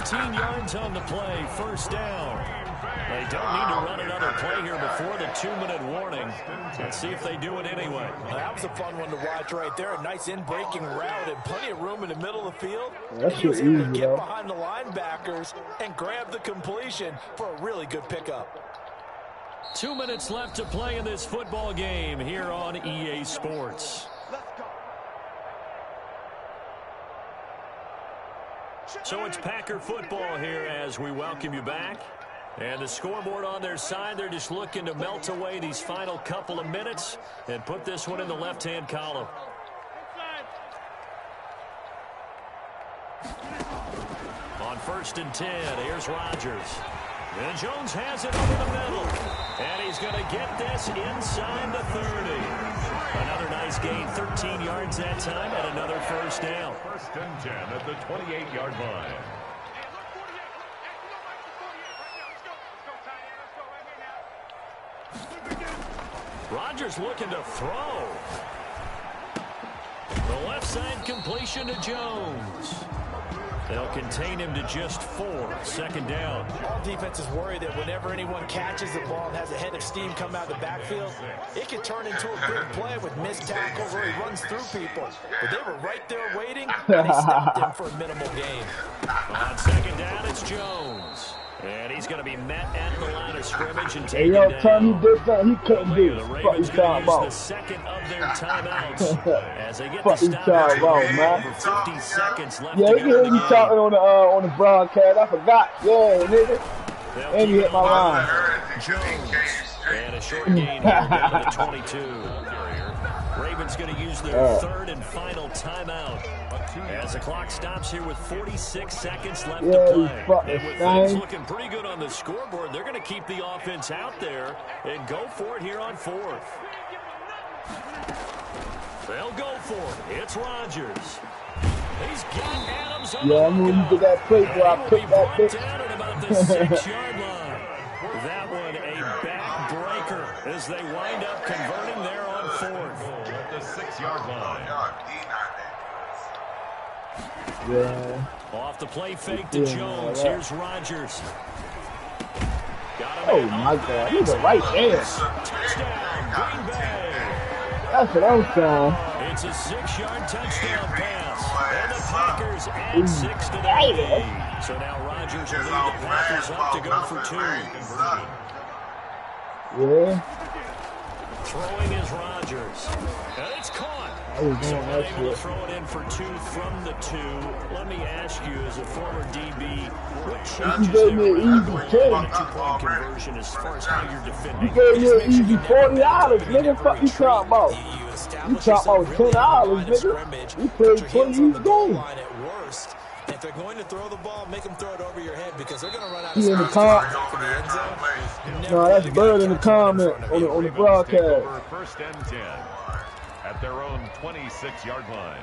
[SPEAKER 3] 15 yards on the play, first down. They don't need to run another play here before before the 2-minute warning. Let's see if they do it anyway.
[SPEAKER 5] That was a fun one to watch right there. A nice in-breaking route and plenty of room in the middle of the field.
[SPEAKER 6] That's
[SPEAKER 5] He was able to
[SPEAKER 6] easy,
[SPEAKER 5] get
[SPEAKER 6] though.
[SPEAKER 5] behind the linebackers and grab the completion for a really good pickup.
[SPEAKER 3] 2 minutes left to play in this football game here on EA Sports. So it's Packer football here as we welcome you back. And the scoreboard on their side, they're just looking to melt away these final couple of minutes and put this one in the left-hand column. On 1st and 10, here's Rodgers. And Jones has it over the middle. And he's going to get this inside the 30. Another nice gain, 13 yards that time, and another first down.
[SPEAKER 4] 1st and 10 at the 28-yard line.
[SPEAKER 3] Rodgers looking to throw. The left side completion to Jones. They'll contain him to just 4. 2nd down.
[SPEAKER 5] All defenses worry that whenever anyone catches the ball and has a head of steam come out of the backfield, it could turn into a big play with missed tackles or he runs through people. But they were right there waiting, and he stopped him for a minimal gain.
[SPEAKER 3] On 2nd down, it's Jones. And he's going to be met at the line of scrimmage and
[SPEAKER 6] Hey,
[SPEAKER 3] taken
[SPEAKER 6] yo,
[SPEAKER 3] down.
[SPEAKER 6] tell me he did something he couldn't do.
[SPEAKER 3] The
[SPEAKER 6] Fuck you
[SPEAKER 3] Ravens going
[SPEAKER 6] talking
[SPEAKER 3] to use
[SPEAKER 6] about.
[SPEAKER 3] the second of their timeouts as they get
[SPEAKER 6] Fuck
[SPEAKER 3] the
[SPEAKER 6] you
[SPEAKER 3] stop.
[SPEAKER 6] talking about, man.
[SPEAKER 3] Over 50 seconds left
[SPEAKER 6] Yeah,
[SPEAKER 3] to
[SPEAKER 6] you
[SPEAKER 3] go
[SPEAKER 6] hear
[SPEAKER 3] in
[SPEAKER 6] me
[SPEAKER 3] the
[SPEAKER 6] talking
[SPEAKER 3] game.
[SPEAKER 6] on the broadcast. I forgot. Yeah, nigga.
[SPEAKER 3] They'll
[SPEAKER 6] And you
[SPEAKER 3] keep
[SPEAKER 6] hit my
[SPEAKER 3] it on.
[SPEAKER 6] line.
[SPEAKER 3] Jones. And a short gain here down to the 22. Ravens going to use their third and final timeout as the clock stops here with 46 seconds left to play. And with things looking pretty good on the scoreboard, they're going to keep the offense out there and go for it here on 4th. They'll go for it. It's Rodgers. He's got Adams on
[SPEAKER 6] Yeah, I knew you did that play where I picked that bitch.
[SPEAKER 3] down at about the 6-yard line. That one a backbreaker as they wind up converting there on 4th.
[SPEAKER 4] At the 6-yard line.
[SPEAKER 6] Yeah.
[SPEAKER 3] Off the play fake to Jones. Here's Rodgers. Got him.
[SPEAKER 6] Oh, my God. He's right there.
[SPEAKER 3] Touchdown, Green Bay.
[SPEAKER 6] That's what I'm saying.
[SPEAKER 3] It's a 6-yard touchdown pass. And the Packers add 6 to their lead. So now Rodgers will lead the Packers up to go for 2.
[SPEAKER 6] Yeah.
[SPEAKER 3] Throwing is Rodgers. And it's caught.
[SPEAKER 6] I was
[SPEAKER 3] So
[SPEAKER 6] doing that
[SPEAKER 3] unable to
[SPEAKER 6] shit.
[SPEAKER 3] throw it in for 2 from the 2. Let me ask you, as a former DB, what changes
[SPEAKER 6] gave me an easy
[SPEAKER 3] there
[SPEAKER 6] 10.
[SPEAKER 3] 2-point conversion as far as how you're defending?
[SPEAKER 6] You gave me an easy $40, nigga. Fuck you talking about? You talking about $10, nigga. We played 20 each game.
[SPEAKER 5] If they're going to throw the ball, make them throw it over your head because they're going to run out of
[SPEAKER 6] He in the
[SPEAKER 5] space
[SPEAKER 6] car.
[SPEAKER 5] to get to the end zone.
[SPEAKER 6] No, that's Bird in the comment on the
[SPEAKER 4] Ravens take
[SPEAKER 6] broadcast.
[SPEAKER 4] over 1st and 10 at their own 26-yard line.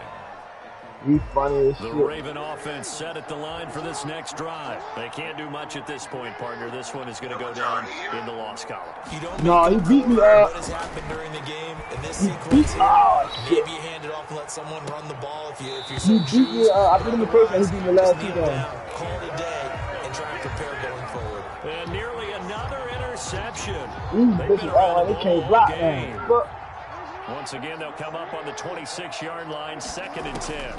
[SPEAKER 6] You funny as
[SPEAKER 3] The
[SPEAKER 6] shit.
[SPEAKER 3] Raven offense set at the line for this next drive. They can't do much at this point, partner. This one is going to go down in the loss column.
[SPEAKER 5] You don't
[SPEAKER 6] No, he beat me
[SPEAKER 5] what has happened during the game in this
[SPEAKER 6] He
[SPEAKER 5] sequence
[SPEAKER 6] beat.
[SPEAKER 5] here.
[SPEAKER 6] Oh, shit.
[SPEAKER 5] Maybe you hand it off and let someone run the ball if you
[SPEAKER 6] He
[SPEAKER 5] so
[SPEAKER 6] beat
[SPEAKER 5] choose.
[SPEAKER 6] me. I beat him the first time. He beat me last
[SPEAKER 5] Just
[SPEAKER 6] two
[SPEAKER 5] kneel
[SPEAKER 6] games.
[SPEAKER 5] down, call it a day, and try and prepare going forward.
[SPEAKER 3] And nearly another interception.
[SPEAKER 6] These
[SPEAKER 3] They've
[SPEAKER 6] bitches
[SPEAKER 3] been
[SPEAKER 6] act
[SPEAKER 3] around
[SPEAKER 6] like
[SPEAKER 3] the
[SPEAKER 6] they can't
[SPEAKER 3] ball
[SPEAKER 6] block
[SPEAKER 3] all game.
[SPEAKER 6] now. But
[SPEAKER 3] Once again, they'll come up on the 26-yard line, 2nd and 10.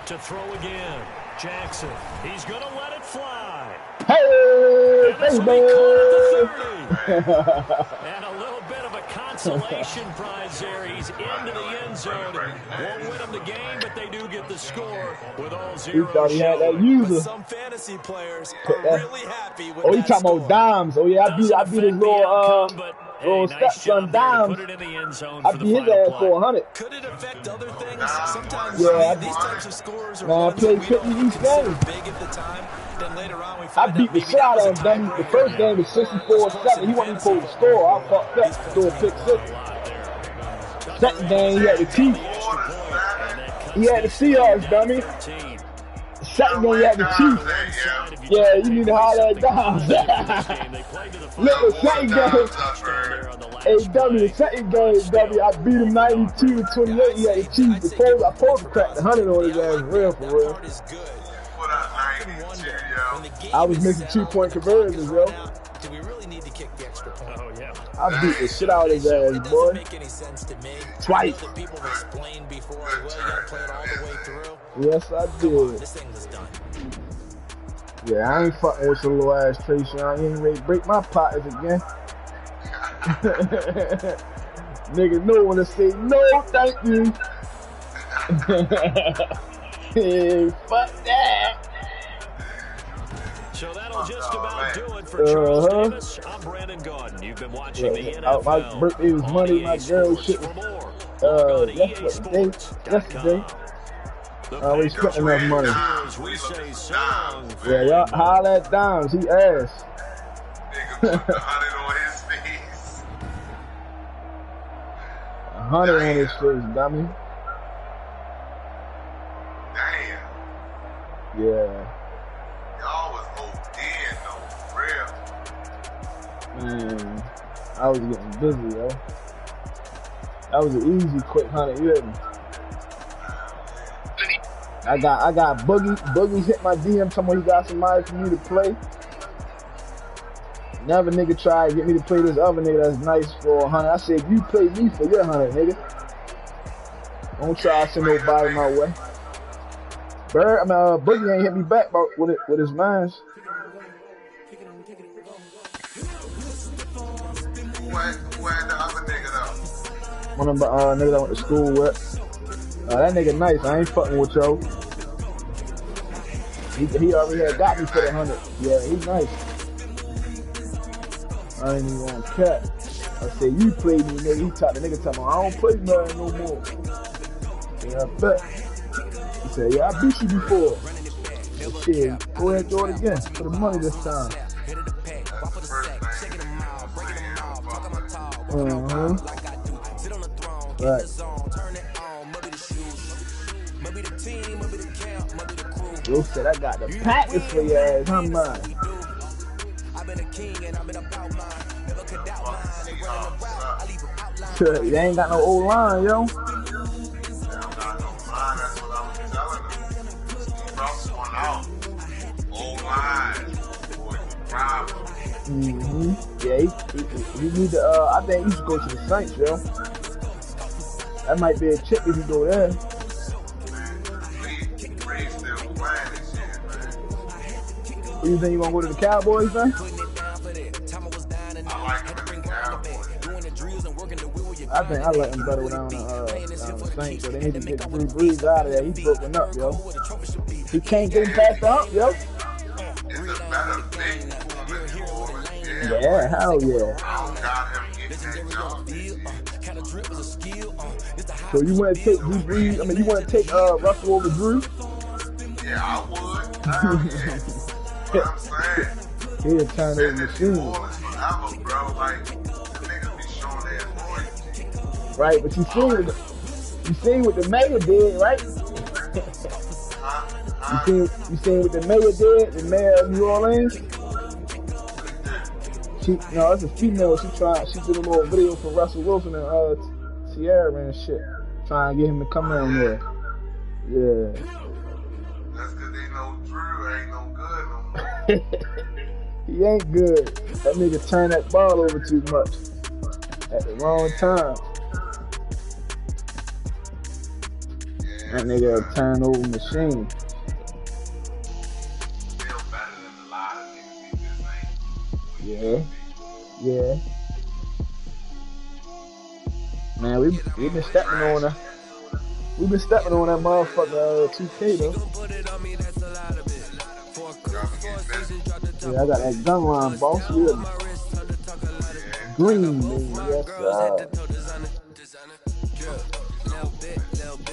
[SPEAKER 3] To throw again, Jackson. He's going to let it fly.
[SPEAKER 6] hey,
[SPEAKER 3] And this will be caught at the 30. And a little bit of a consolation prize there. He's into the end zone. Won't win them the game, but they do get the score with all
[SPEAKER 6] he
[SPEAKER 3] 0
[SPEAKER 6] thought he had that
[SPEAKER 5] But
[SPEAKER 6] user.
[SPEAKER 5] some fantasy players are really happy with
[SPEAKER 6] Oh, he
[SPEAKER 5] that
[SPEAKER 6] talking
[SPEAKER 5] score.
[SPEAKER 6] about dimes. Oh yeah, I beat his little little stepson dimes.
[SPEAKER 3] Put it in the end zone
[SPEAKER 6] I
[SPEAKER 3] for the
[SPEAKER 6] beat his
[SPEAKER 3] final
[SPEAKER 6] ass
[SPEAKER 3] play.
[SPEAKER 6] for 100.
[SPEAKER 5] Could it affect other things? Sometimes
[SPEAKER 6] Yeah,
[SPEAKER 5] these types of scores are
[SPEAKER 6] man, I
[SPEAKER 5] ones that
[SPEAKER 6] played
[SPEAKER 5] we
[SPEAKER 6] 50
[SPEAKER 5] don't
[SPEAKER 6] each
[SPEAKER 5] consider
[SPEAKER 6] game.
[SPEAKER 5] big at the time. Then later on we
[SPEAKER 6] I
[SPEAKER 5] find
[SPEAKER 6] beat
[SPEAKER 5] out
[SPEAKER 6] the
[SPEAKER 5] maybe
[SPEAKER 6] shit
[SPEAKER 5] that
[SPEAKER 6] out
[SPEAKER 5] was a
[SPEAKER 6] of him. The
[SPEAKER 5] tiebreaker.
[SPEAKER 6] first game was 64-7. He wasn't supposed to score. I fucked up. Threw a pick six. Second game, he had the Chiefs. He had the Seahawks, dummy. Second game, he had the Chiefs. Yeah, you need to holler at Dimes. Look, the second game. Hey, dummy, the second game, dummy, I beat him 92-28. He had the Chiefs. I supposed to crack the 100 on his ass, real for real. I was missing 2-point conversions, yo.
[SPEAKER 5] Do we really need to kick the extra
[SPEAKER 3] Oh, yeah.
[SPEAKER 6] I beat the shit out of his ass,
[SPEAKER 5] It
[SPEAKER 6] boy.
[SPEAKER 5] doesn't make any sense to me.
[SPEAKER 6] Twice.
[SPEAKER 5] The people have explained before, well, you gotta play it all the way through.
[SPEAKER 6] Yes, I
[SPEAKER 5] Come on,
[SPEAKER 6] did.
[SPEAKER 5] this thing was done.
[SPEAKER 6] Yeah, I ain't fucking with your little ass Tracy. I ain't ready to break my pockets again. Nigga know when to say no, thank you. Hey, fuck that.
[SPEAKER 3] So that'll just about do it for Charles Davis. I'm Brandon Gaudin. You've been watching the NFL.
[SPEAKER 6] My birthday was Monday. My girl shit was yesterday. I always spent enough money. Yeah, y'all holler at Dimes. He asked.
[SPEAKER 7] Nigga put the 100 on his face.
[SPEAKER 6] 100 on his face, dummy.
[SPEAKER 7] Damn.
[SPEAKER 6] Yeah.
[SPEAKER 7] Y'all was OD'ing though, for real.
[SPEAKER 6] Man, I was getting busy, yo. That was an easy quick 100, you hear me? I got Boogie hit my DM, telling me he got somebody for me to play. Another nigga tried to get me to play this other nigga that's nice for 100. I said, you play me for your 100, nigga. Don't try to send nobody my way. Boogie ain't hit me back with his lines.
[SPEAKER 7] Who had the other nigga though?
[SPEAKER 6] One of the niggas I went to school with. That nigga nice. I ain't fucking with yo. He already had got me for the 100. Yeah, he nice. I ain't even gonna cut. I said, you play me, nigga. The nigga tell me, I don't play nothing no more. Yeah, I bet. He said, yeah, I beat you before. Shit, go ahead and do it again for the money this time. Right. Yo said I got the package for your ass, huh, man? You ain't got no old line, yo. Yeah, he need to. I think he should go to the Saints, yo. That might be a chip if you go there. What you think you gonna go to the Cowboys, man? I think I like him better down the Saints, so they need to get Drew Brees out of there. He's broken up, yo. He can't get him past the hump, yo. Yeah, hell yeah. So you want to take Drew Brees? I mean, you want to take Russell over Drew?
[SPEAKER 7] Yeah, I would. What I'm saying.
[SPEAKER 6] He'll turn over machine. Right, but you seen what the mayor did, right? You seen what the mayor did, the mayor of New Orleans? It's a female. She did a little video for Russell Wilson and Sierra and shit, trying to get him to come down there. Yeah.
[SPEAKER 7] That's because they know Drew ain't no good no more.
[SPEAKER 6] He ain't good. That nigga turned that ball over too much at the wrong time. That nigga a turnover machine.
[SPEAKER 7] Still better than a lot of niggas he just
[SPEAKER 6] Yeah.
[SPEAKER 7] ain't.
[SPEAKER 6] Yeah. Man, we been stepping on that. We been stepping on that motherfucker 2K though. Yeah, I got that gun line, boss. Yeah. Green, man. Yes,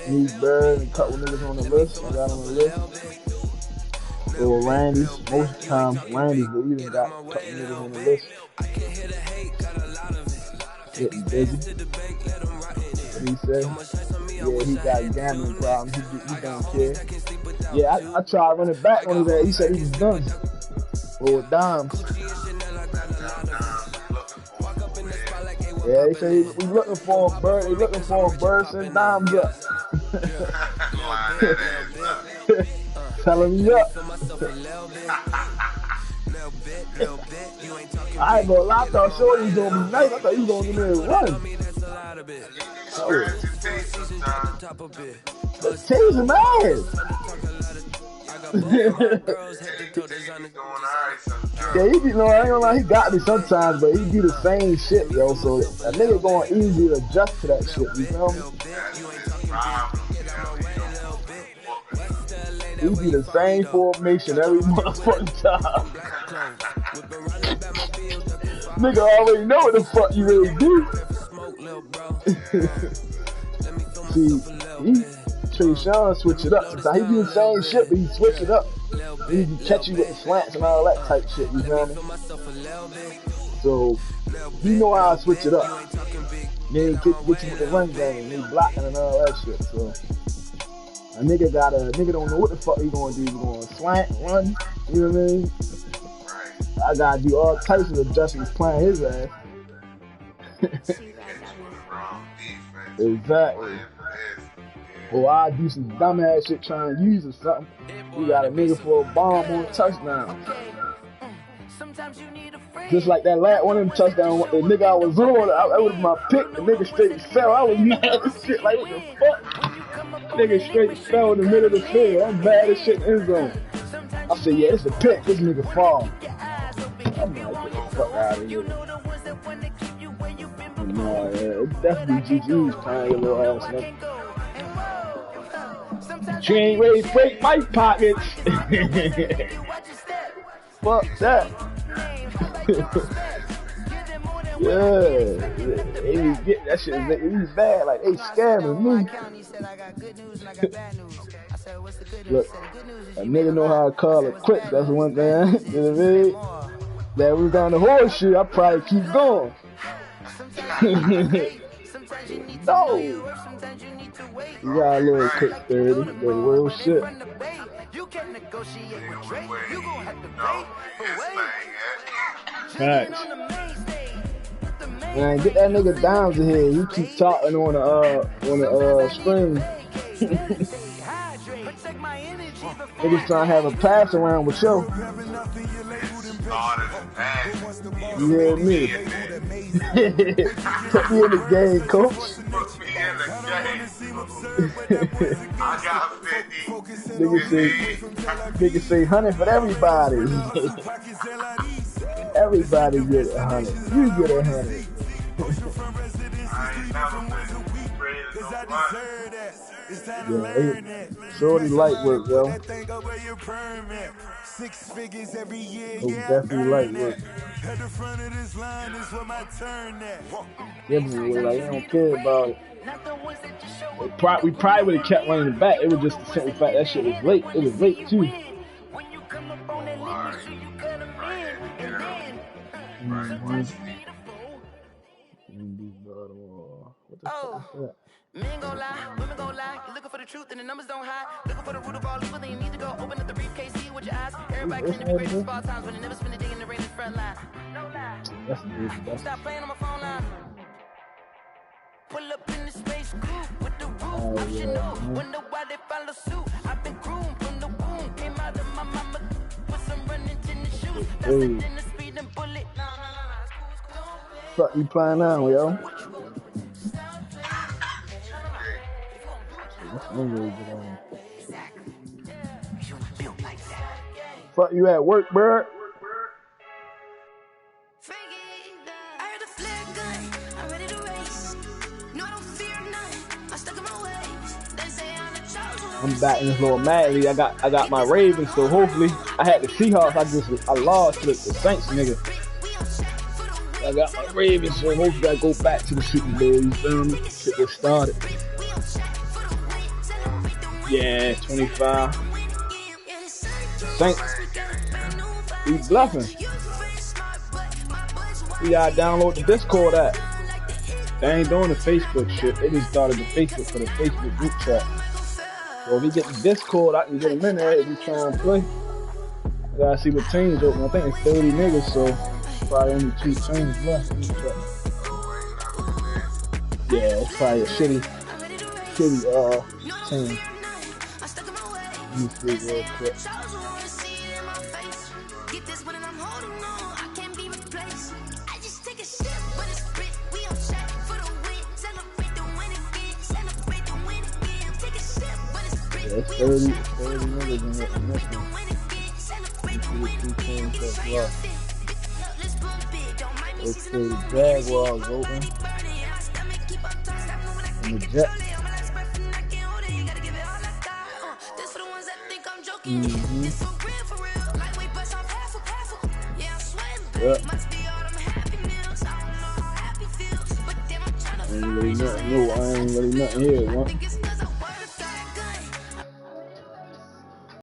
[SPEAKER 6] Need Bird and a couple niggas on the list. I got on the list. Or Randy's. Most of the time, Randy's, but we even got a couple niggas on the list. Getting busy. What he say? Yeah, he got gambling problems. He don't care. Yeah, I tried running back on his ass. He said he was done. Or Dimes. Yeah, he said we looking for him, Bird. They looking for him, Bird. Send Dimes up. Tell him he up. I ain't gonna lie, I thought Shorty was gonna be nice. I thought he was gonna give me a run. But Tate's an ass. Yeah, he be, no, I ain't gonna lie, he got me sometimes, but he do the same shit, yo. So a nigga going easy to adjust to that shit, you feel me? He do the same formation every motherfucking time. Nigga already know what the fuck you really do. See, Trey Sean switch it up. Sometimes he do the same shit, but he switch it up. He can catch you with the slants and all that type shit, you feel me? So, he know how to switch it up. Then he get you with the run game, and he blocking and all that shit, so. A nigga don't know what the fuck he gonna do. He gonna slant, run, you know what I mean? I gotta do all types of adjustments playing his ass. Exactly. Or I do some dumbass shit trying to use or something. We got a nigga for a bomb on a touchdown. Just like that last one of them touchdowns, the nigga I was on, that was my pick, the nigga straight fell. I was mad as shit, like what the fuck? Nigga straight fell in the middle of the field. I'm mad as shit in the end zone. I said, yeah, it's a pick, this nigga fall. I'm like, get the fuck out of here. Nah, yeah, it's definitely GG's playing your little ass nigga. You ain't ready to break my pockets. Fuck that. Yeah, they get that shit. He's bad. Like they scamming me. Look, a nigga know how to call it quits. That's one thing. You know what I mean? That was down the horseshoe. I probably keep going. No. You got a little quick 30. The real shit. Facts. Man, get that nigga down to here. You keep talking on the screen. Niggas trying to have a pass around with you. You hear me? Put me in the game, coach.
[SPEAKER 7] Put me in the game. I got 50.
[SPEAKER 6] Niggas say 100 for everybody. Everybody get 100. You get 100.
[SPEAKER 7] I ain't never been afraid of no money.
[SPEAKER 6] Yeah, shorty light work, yo. Oh, definitely light work. Yeah, but like, I don't care about it. We probably would have kept running it back. It was just the simple fact that shit was late. It was late too. What the fuck is that?
[SPEAKER 2] Men gon' lie, women gon' lie. You looking for the truth and the numbers don't hide. Looking for the root of all evil, then you need to go open up the briefcase, see it with your eyes. Everybody claim to be great at all times, but they never spend a day in the rain in the front line. No lie.
[SPEAKER 6] That's
[SPEAKER 2] Stop playing on my phone line. Pull up in the space coupe with the roof optional. Wonder why they follow suit. I've been groomed from the womb. Came out of my mama with some running in the shoes. Faster than the speeding bullet.
[SPEAKER 6] Fuck you playing now, yo? Fuck you at work, bro? I'm back in this little mad league. I got my Ravens, so hopefully I had the Seahawks. I lost to the Saints, nigga. I got my Ravens, so hopefully I go back to the Super Bowl. You feel me? To get started. Yeah, 25. Saints. We bluffing. We gotta download the Discord app. They ain't doing the Facebook shit. They just started the Facebook for the Facebook group chat. So if we get the Discord, I can get them in there if we try and play. I gotta see what teams open. I think it's 30 niggas, so probably only 2 teams left. Yeah, it's probably a shitty team. You see real quick. That's 30 niggas in here in this one. Okay, the Jaguars open. And the Jets. Yep. Ain't really nothing new. I ain't really nothing here.